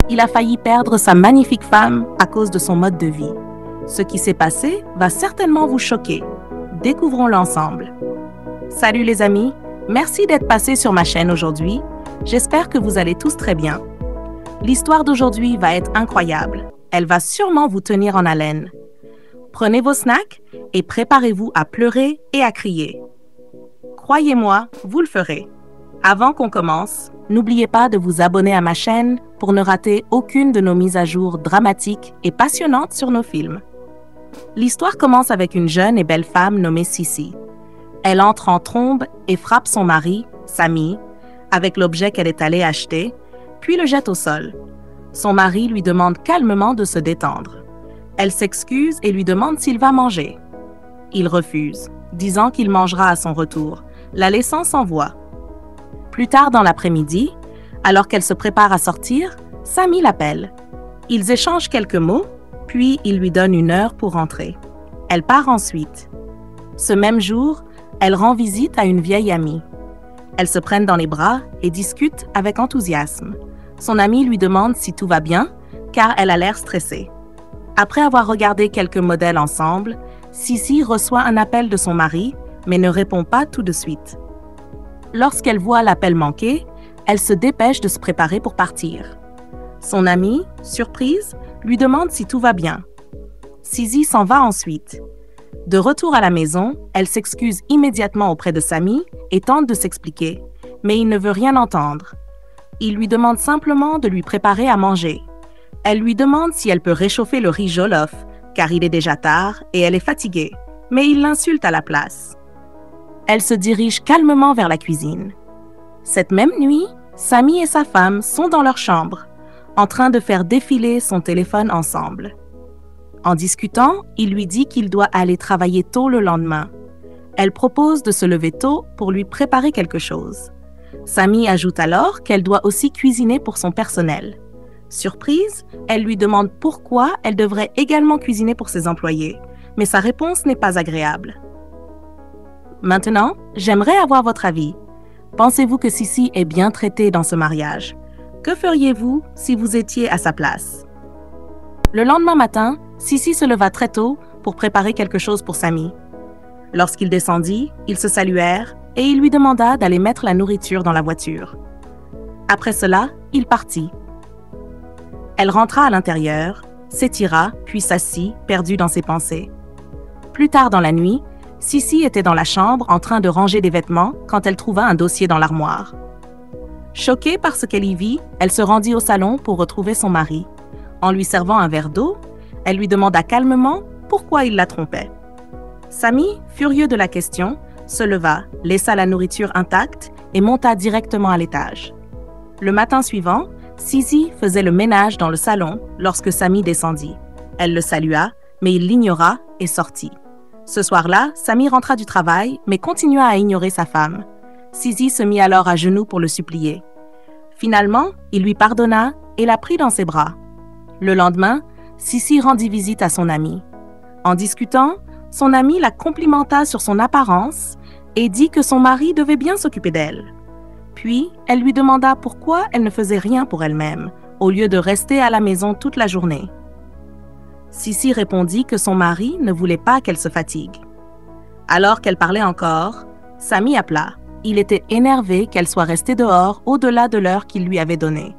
Il a failli perdre sa magnifique femme à cause de son mode de vie. Ce qui s'est passé va certainement vous choquer. Découvrons-le ensemble. Salut les amis, merci d'être passés sur ma chaîne aujourd'hui. J'espère que vous allez tous très bien. L'histoire d'aujourd'hui va être incroyable. Elle va sûrement vous tenir en haleine. Prenez vos snacks et préparez-vous à pleurer et à crier. Croyez-moi, vous le ferez. Avant qu'on commence, n'oubliez pas de vous abonner à ma chaîne pour ne rater aucune de nos mises à jour dramatiques et passionnantes sur nos films. L'histoire commence avec une jeune et belle femme nommée Sissi. Elle entre en trombe et frappe son mari, Sami, avec l'objet qu'elle est allée acheter, puis le jette au sol. Son mari lui demande calmement de se détendre. Elle s'excuse et lui demande s'il va manger. Il refuse, disant qu'il mangera à son retour, la laissant sans voix. Plus tard dans l'après-midi, alors qu'elle se prépare à sortir, Sami l'appelle. Ils échangent quelques mots, puis il lui donne 1 heure pour rentrer. Elle part ensuite. Ce même jour, elle rend visite à une vieille amie. Elles se prennent dans les bras et discutent avec enthousiasme. Son amie lui demande si tout va bien, car elle a l'air stressée. Après avoir regardé quelques modèles ensemble, Sissi reçoit un appel de son mari, mais ne répond pas tout de suite. Lorsqu'elle voit l'appel manquer, elle se dépêche de se préparer pour partir. Son amie, surprise, lui demande si tout va bien. Sissi s'en va ensuite. De retour à la maison, elle s'excuse immédiatement auprès de Sami et tente de s'expliquer, mais il ne veut rien entendre. Il lui demande simplement de lui préparer à manger. Elle lui demande si elle peut réchauffer le riz jollof, car il est déjà tard et elle est fatiguée, mais il l'insulte à la place. Elle se dirige calmement vers la cuisine. Cette même nuit, Sami et sa femme sont dans leur chambre, en train de faire défiler son téléphone ensemble. En discutant, il lui dit qu'il doit aller travailler tôt le lendemain. Elle propose de se lever tôt pour lui préparer quelque chose. Sami ajoute alors qu'elle doit aussi cuisiner pour son personnel. Surprise, elle lui demande pourquoi elle devrait également cuisiner pour ses employés, mais sa réponse n'est pas agréable. Maintenant, j'aimerais avoir votre avis. Pensez-vous que Sissi est bien traitée dans ce mariage? Que feriez-vous si vous étiez à sa place? Le lendemain matin, Sissi se leva très tôt pour préparer quelque chose pour Sami. Lorsqu'il descendit, ils se saluèrent et il lui demanda d'aller mettre la nourriture dans la voiture. Après cela, il partit. Elle rentra à l'intérieur, s'étira, puis s'assit, perdue dans ses pensées. Plus tard dans la nuit, Sissi était dans la chambre en train de ranger des vêtements quand elle trouva un dossier dans l'armoire. Choquée par ce qu'elle y vit, elle se rendit au salon pour retrouver son mari. En lui servant un verre d'eau, elle lui demanda calmement pourquoi il la trompait. Sami, furieux de la question, se leva, laissa la nourriture intacte et monta directement à l'étage. Le matin suivant, Sissi faisait le ménage dans le salon lorsque Sami descendit. Elle le salua, mais il l'ignora et sortit. Ce soir-là, Sami rentra du travail, mais continua à ignorer sa femme. Sissi se mit alors à genoux pour le supplier. Finalement, il lui pardonna et la prit dans ses bras. Le lendemain, Sissi rendit visite à son amie. En discutant, son amie la complimenta sur son apparence et dit que son mari devait bien s'occuper d'elle. Puis, elle lui demanda pourquoi elle ne faisait rien pour elle-même, au lieu de rester à la maison toute la journée. Sissi répondit que son mari ne voulait pas qu'elle se fatigue. Alors qu'elle parlait encore, Sami appela. Il était énervé qu'elle soit restée dehors au-delà de l'heure qu'il lui avait donnée.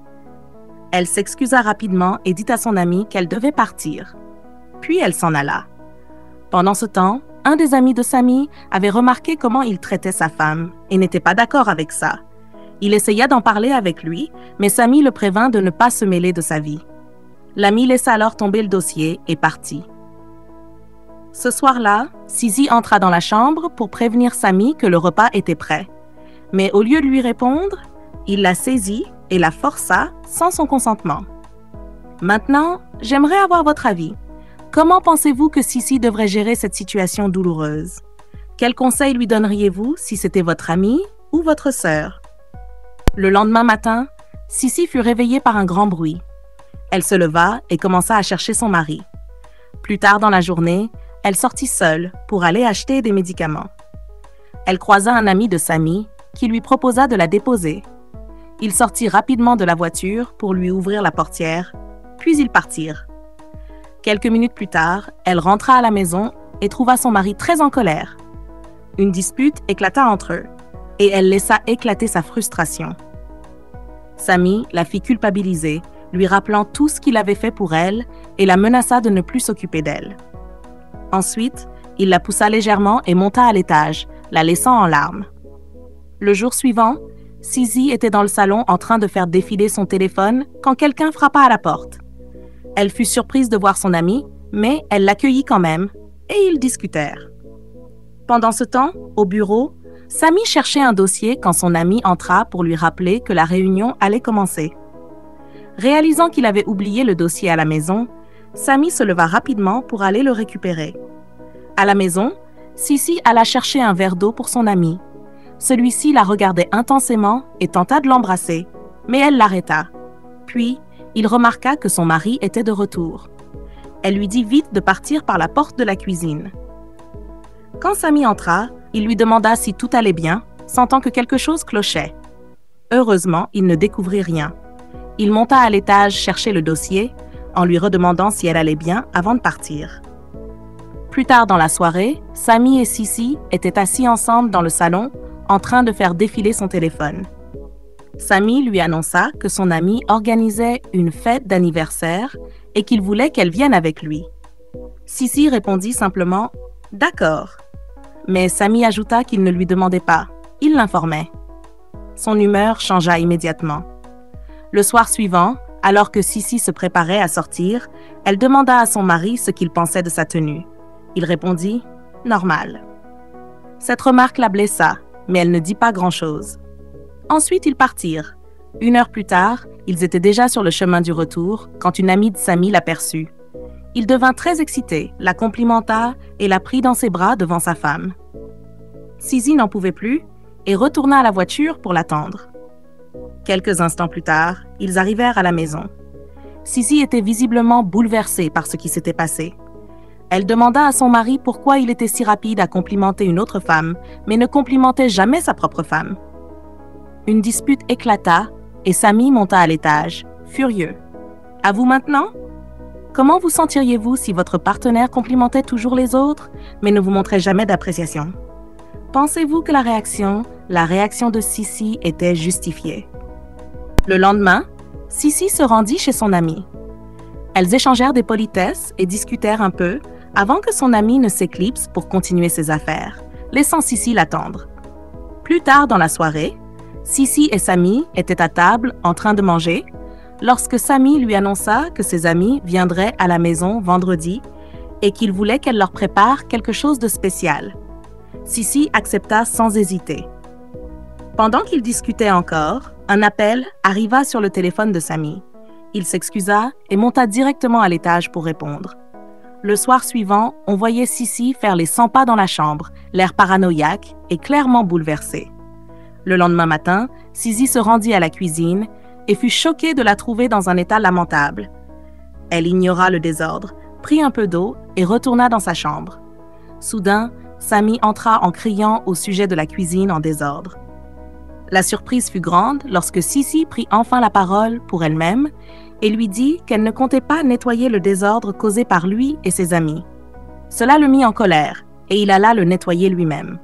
Elle s'excusa rapidement et dit à son amie qu'elle devait partir. Puis elle s'en alla. Pendant ce temps, un des amis de Sami avait remarqué comment il traitait sa femme et n'était pas d'accord avec ça. Il essaya d'en parler avec lui, mais Sami le prévint de ne pas se mêler de sa vie. L'ami laissa alors tomber le dossier et partit. Ce soir-là, Sissi entra dans la chambre pour prévenir Sami que le repas était prêt. Mais au lieu de lui répondre, il la saisit et la força sans son consentement. Maintenant, j'aimerais avoir votre avis. Comment pensez-vous que Sissi devrait gérer cette situation douloureuse? Quels conseils lui donneriez-vous si c'était votre amie ou votre sœur? Le lendemain matin, Sissi fut réveillée par un grand bruit. Elle se leva et commença à chercher son mari. Plus tard dans la journée, elle sortit seule pour aller acheter des médicaments. Elle croisa un ami de Sami qui lui proposa de la déposer. Ils sortirent rapidement de la voiture pour lui ouvrir la portière, puis ils partirent. Quelques minutes plus tard, elle rentra à la maison et trouva son mari très en colère. Une dispute éclata entre eux et elle laissa éclater sa frustration. Sami la fit culpabiliser, lui rappelant tout ce qu'il avait fait pour elle et la menaça de ne plus s'occuper d'elle. Ensuite, il la poussa légèrement et monta à l'étage, la laissant en larmes. Le jour suivant, Sisi était dans le salon en train de faire défiler son téléphone quand quelqu'un frappa à la porte. Elle fut surprise de voir son ami, mais elle l'accueillit quand même et ils discutèrent. Pendant ce temps, au bureau, Sami cherchait un dossier quand son ami entra pour lui rappeler que la réunion allait commencer. Réalisant qu'il avait oublié le dossier à la maison, Sami se leva rapidement pour aller le récupérer. À la maison, Sisi alla chercher un verre d'eau pour son ami. Celui-ci la regardait intensément et tenta de l'embrasser, mais elle l'arrêta. Puis, il remarqua que son mari était de retour. Elle lui dit vite de partir par la porte de la cuisine. Quand Sami entra, il lui demanda si tout allait bien, sentant que quelque chose clochait. Heureusement, il ne découvrit rien. Il monta à l'étage chercher le dossier, en lui redemandant si elle allait bien avant de partir. Plus tard dans la soirée, Sami et Sisi étaient assis ensemble dans le salon, en train de faire défiler son téléphone. Sami lui annonça que son ami organisait une fête d'anniversaire et qu'il voulait qu'elle vienne avec lui. Sisi répondit simplement « D'accord ». Mais Sami ajouta qu'il ne lui demandait pas, il l'informait. Son humeur changea immédiatement. Le soir suivant, alors que Sisi se préparait à sortir, elle demanda à son mari ce qu'il pensait de sa tenue. Il répondit « Normal ». Cette remarque la blessa, mais elle ne dit pas grand-chose. Ensuite, ils partirent. 1 heure plus tard, ils étaient déjà sur le chemin du retour quand une amie de Sami l'aperçut. Il devint très excité, la complimenta et la prit dans ses bras devant sa femme. Sisi n'en pouvait plus et retourna à la voiture pour l'attendre. Quelques instants plus tard, ils arrivèrent à la maison. Sisi était visiblement bouleversée par ce qui s'était passé. Elle demanda à son mari pourquoi il était si rapide à complimenter une autre femme, mais ne complimentait jamais sa propre femme. Une dispute éclata et Sami monta à l'étage, furieux. « À vous maintenant ? Comment vous sentiriez-vous si votre partenaire complimentait toujours les autres, mais ne vous montrait jamais d'appréciation ? Pensez-vous que la réaction de Sisi était justifiée ? » Le lendemain, Sisi se rendit chez son amie. Elles échangèrent des politesses et discutèrent un peu avant que son amie ne s'éclipse pour continuer ses affaires, laissant Sisi l'attendre. Plus tard dans la soirée, Sisi et Sami étaient à table en train de manger lorsque Sami lui annonça que ses amis viendraient à la maison vendredi et qu'il voulait qu'elle leur prépare quelque chose de spécial. Sisi accepta sans hésiter. Pendant qu'ils discutaient encore, un appel arriva sur le téléphone de Sami. Il s'excusa et monta directement à l'étage pour répondre. Le soir suivant, on voyait Sisi faire les 100 pas dans la chambre, l'air paranoïaque et clairement bouleversé. Le lendemain matin, Sisi se rendit à la cuisine et fut choquée de la trouver dans un état lamentable. Elle ignora le désordre, prit un peu d'eau et retourna dans sa chambre. Soudain, Sami entra en criant au sujet de la cuisine en désordre. La surprise fut grande lorsque Sisi prit enfin la parole pour elle-même et lui dit qu'elle ne comptait pas nettoyer le désordre causé par lui et ses amis. Cela le mit en colère et il alla le nettoyer lui-même.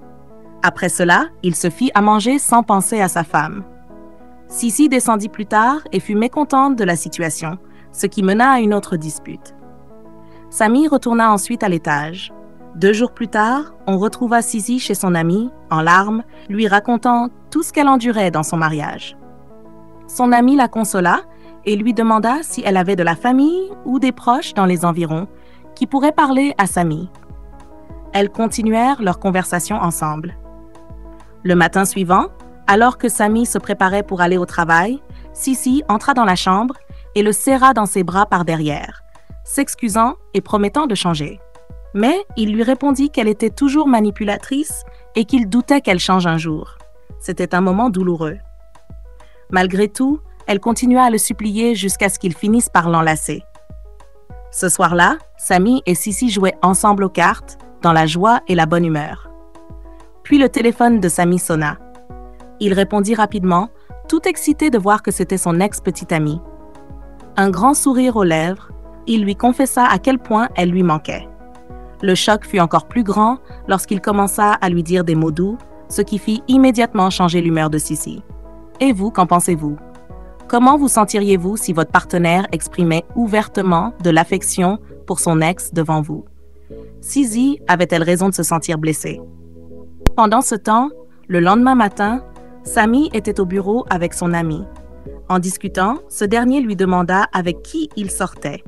Après cela, il se fit à manger sans penser à sa femme. Sisi descendit plus tard et fut mécontente de la situation, ce qui mena à une autre dispute. Sami retourna ensuite à l'étage. 2 jours plus tard, on retrouva Sisi chez son amie, en larmes, lui racontant tout ce qu'elle endurait dans son mariage. Son amie la consola et lui demanda si elle avait de la famille ou des proches dans les environs qui pourraient parler à Sami. Elles continuèrent leur conversation ensemble. Le matin suivant, alors que Sami se préparait pour aller au travail, Sisi entra dans la chambre et le serra dans ses bras par derrière, s'excusant et promettant de changer. Mais il lui répondit qu'elle était toujours manipulatrice et qu'il doutait qu'elle change un jour. C'était un moment douloureux. Malgré tout, elle continua à le supplier jusqu'à ce qu'il finisse par l'enlacer. Ce soir-là, Sami et Sisi jouaient ensemble aux cartes, dans la joie et la bonne humeur. Puis le téléphone de Sami sonna. Il répondit rapidement, tout excité de voir que c'était son ex-petite amie. Un grand sourire aux lèvres, il lui confessa à quel point elle lui manquait. Le choc fut encore plus grand lorsqu'il commença à lui dire des mots doux, ce qui fit immédiatement changer l'humeur de Sissi. Et vous, qu'en pensez-vous? Comment vous sentiriez-vous si votre partenaire exprimait ouvertement de l'affection pour son ex devant vous? Sissi avait-elle raison de se sentir blessée? Pendant ce temps, le lendemain matin, Sami était au bureau avec son ami. En discutant, ce dernier lui demanda avec qui il sortait.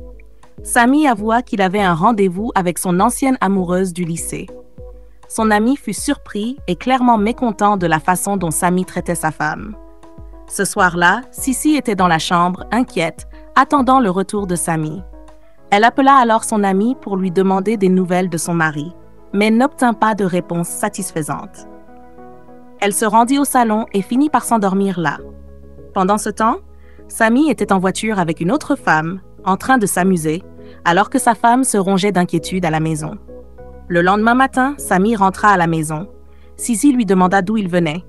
Sami avoua qu'il avait un rendez-vous avec son ancienne amoureuse du lycée. Son ami fut surpris et clairement mécontent de la façon dont Sami traitait sa femme. Ce soir-là, Sissi était dans la chambre, inquiète, attendant le retour de Sami. Elle appela alors son ami pour lui demander des nouvelles de son mari, mais n'obtint pas de réponse satisfaisante. Elle se rendit au salon et finit par s'endormir là. Pendant ce temps, Sami était en voiture avec une autre femme, en train de s'amuser, alors que sa femme se rongeait d'inquiétude à la maison. Le lendemain matin, Sami rentra à la maison. Sissi lui demanda d'où il venait.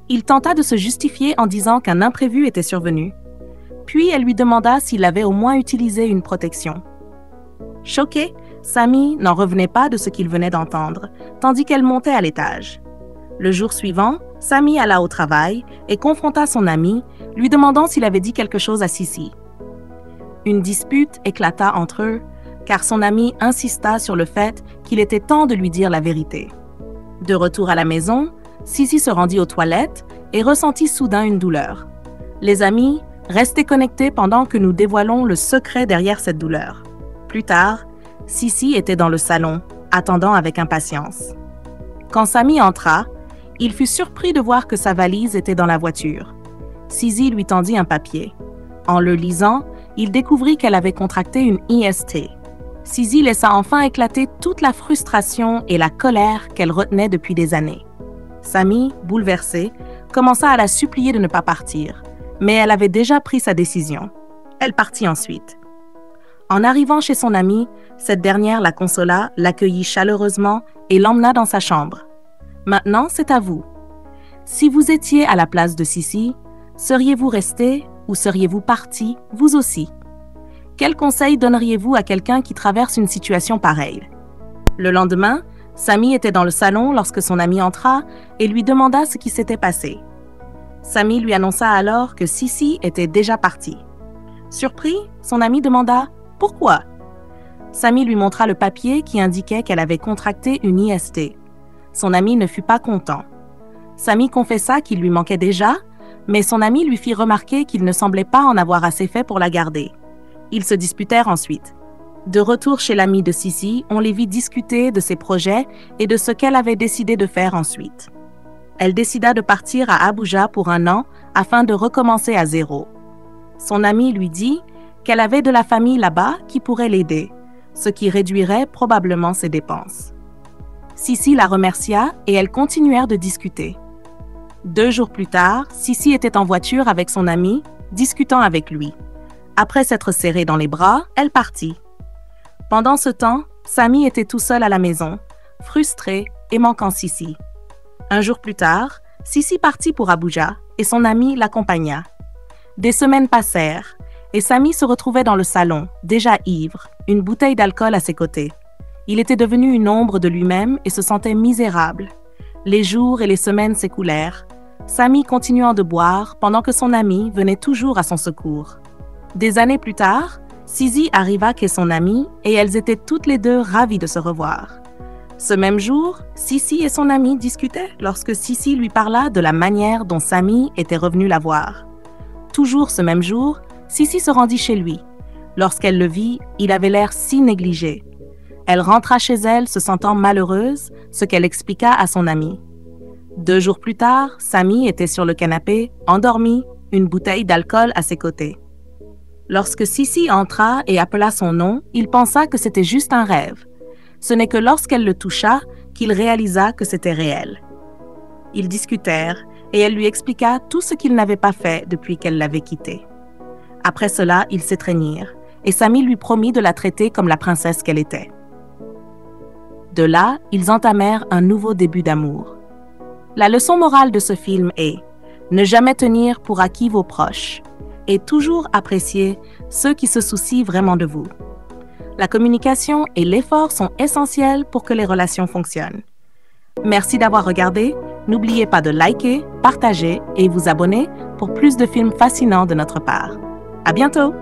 Il tenta de se justifier en disant qu'un imprévu était survenu. Puis elle lui demanda s'il avait au moins utilisé une protection. Choqué, Sami n'en revenait pas de ce qu'il venait d'entendre, tandis qu'elle montait à l'étage. Le jour suivant, Sami alla au travail et confronta son ami, lui demandant s'il avait dit quelque chose à Sissi. Une dispute éclata entre eux, car son ami insista sur le fait qu'il était temps de lui dire la vérité. De retour à la maison, Sissi se rendit aux toilettes et ressentit soudain une douleur. Les amis, restez connectés pendant que nous dévoilons le secret derrière cette douleur. Plus tard, Sissi était dans le salon, attendant avec impatience. Quand Sami entra, il fut surpris de voir que sa valise était dans la voiture. Sissi lui tendit un papier. En le lisant, il découvrit qu'elle avait contracté une IST. Sissi laissa enfin éclater toute la frustration et la colère qu'elle retenait depuis des années. Sami, bouleversée, commença à la supplier de ne pas partir, mais elle avait déjà pris sa décision. Elle partit ensuite. En arrivant chez son amie, cette dernière la consola, l'accueillit chaleureusement et l'emmena dans sa chambre. Maintenant, c'est à vous. Si vous étiez à la place de Sissi, seriez-vous resté ou seriez-vous parti, vous aussi? Quel conseil donneriez-vous à quelqu'un qui traverse une situation pareille? Le lendemain, Sami était dans le salon lorsque son ami entra et lui demanda ce qui s'était passé. Sami lui annonça alors que Sissi était déjà partie. Surpris, son ami demanda « Pourquoi ?» Sami lui montra le papier qui indiquait qu'elle avait contracté une IST. Son ami ne fut pas content. Sami confessa qu'il lui manquait déjà, mais son ami lui fit remarquer qu'il ne semblait pas en avoir assez fait pour la garder. Ils se disputèrent ensuite. De retour chez l'ami de Sissi, on les vit discuter de ses projets et de ce qu'elle avait décidé de faire ensuite. Elle décida de partir à Abuja pour 1 an afin de recommencer à zéro. Son ami lui dit qu'elle avait de la famille là-bas qui pourrait l'aider, ce qui réduirait probablement ses dépenses. Sissi la remercia et elles continuèrent de discuter. 2 jours plus tard, Sissi était en voiture avec son ami, discutant avec lui. Après s'être serrée dans les bras, elle partit. Pendant ce temps, Sami était tout seul à la maison, frustré et manquant Sissi. Un jour plus tard, Sissi partit pour Abuja et son ami l'accompagna. Des semaines passèrent et Sami se retrouvait dans le salon, déjà ivre, une bouteille d'alcool à ses côtés. Il était devenu une ombre de lui-même et se sentait misérable. Les jours et les semaines s'écoulèrent, Sami continuant de boire pendant que son ami venait toujours à son secours. Des années plus tard, Sissi arriva chez son amie et elles étaient toutes les deux ravies de se revoir. Ce même jour, Sissi et son ami discutaient lorsque Sissi lui parla de la manière dont Sami était revenu la voir. Toujours ce même jour, Sissi se rendit chez lui. Lorsqu'elle le vit, il avait l'air si négligé. Elle rentra chez elle se sentant malheureuse, ce qu'elle expliqua à son ami. 2 jours plus tard, Sami était sur le canapé, endormi, une bouteille d'alcool à ses côtés. Lorsque Sissi entra et appela son nom, il pensa que c'était juste un rêve. Ce n'est que lorsqu'elle le toucha qu'il réalisa que c'était réel. Ils discutèrent et elle lui expliqua tout ce qu'il n'avait pas fait depuis qu'elle l'avait quitté. Après cela, ils s'étreignirent et Sami lui promit de la traiter comme la princesse qu'elle était. De là, ils entamèrent un nouveau début d'amour. La leçon morale de ce film est: Ne jamais tenir pour acquis vos proches et toujours apprécier ceux qui se soucient vraiment de vous. La communication et l'effort sont essentiels pour que les relations fonctionnent. Merci d'avoir regardé. N'oubliez pas de liker, partager et vous abonner pour plus de films fascinants de notre part. À bientôt!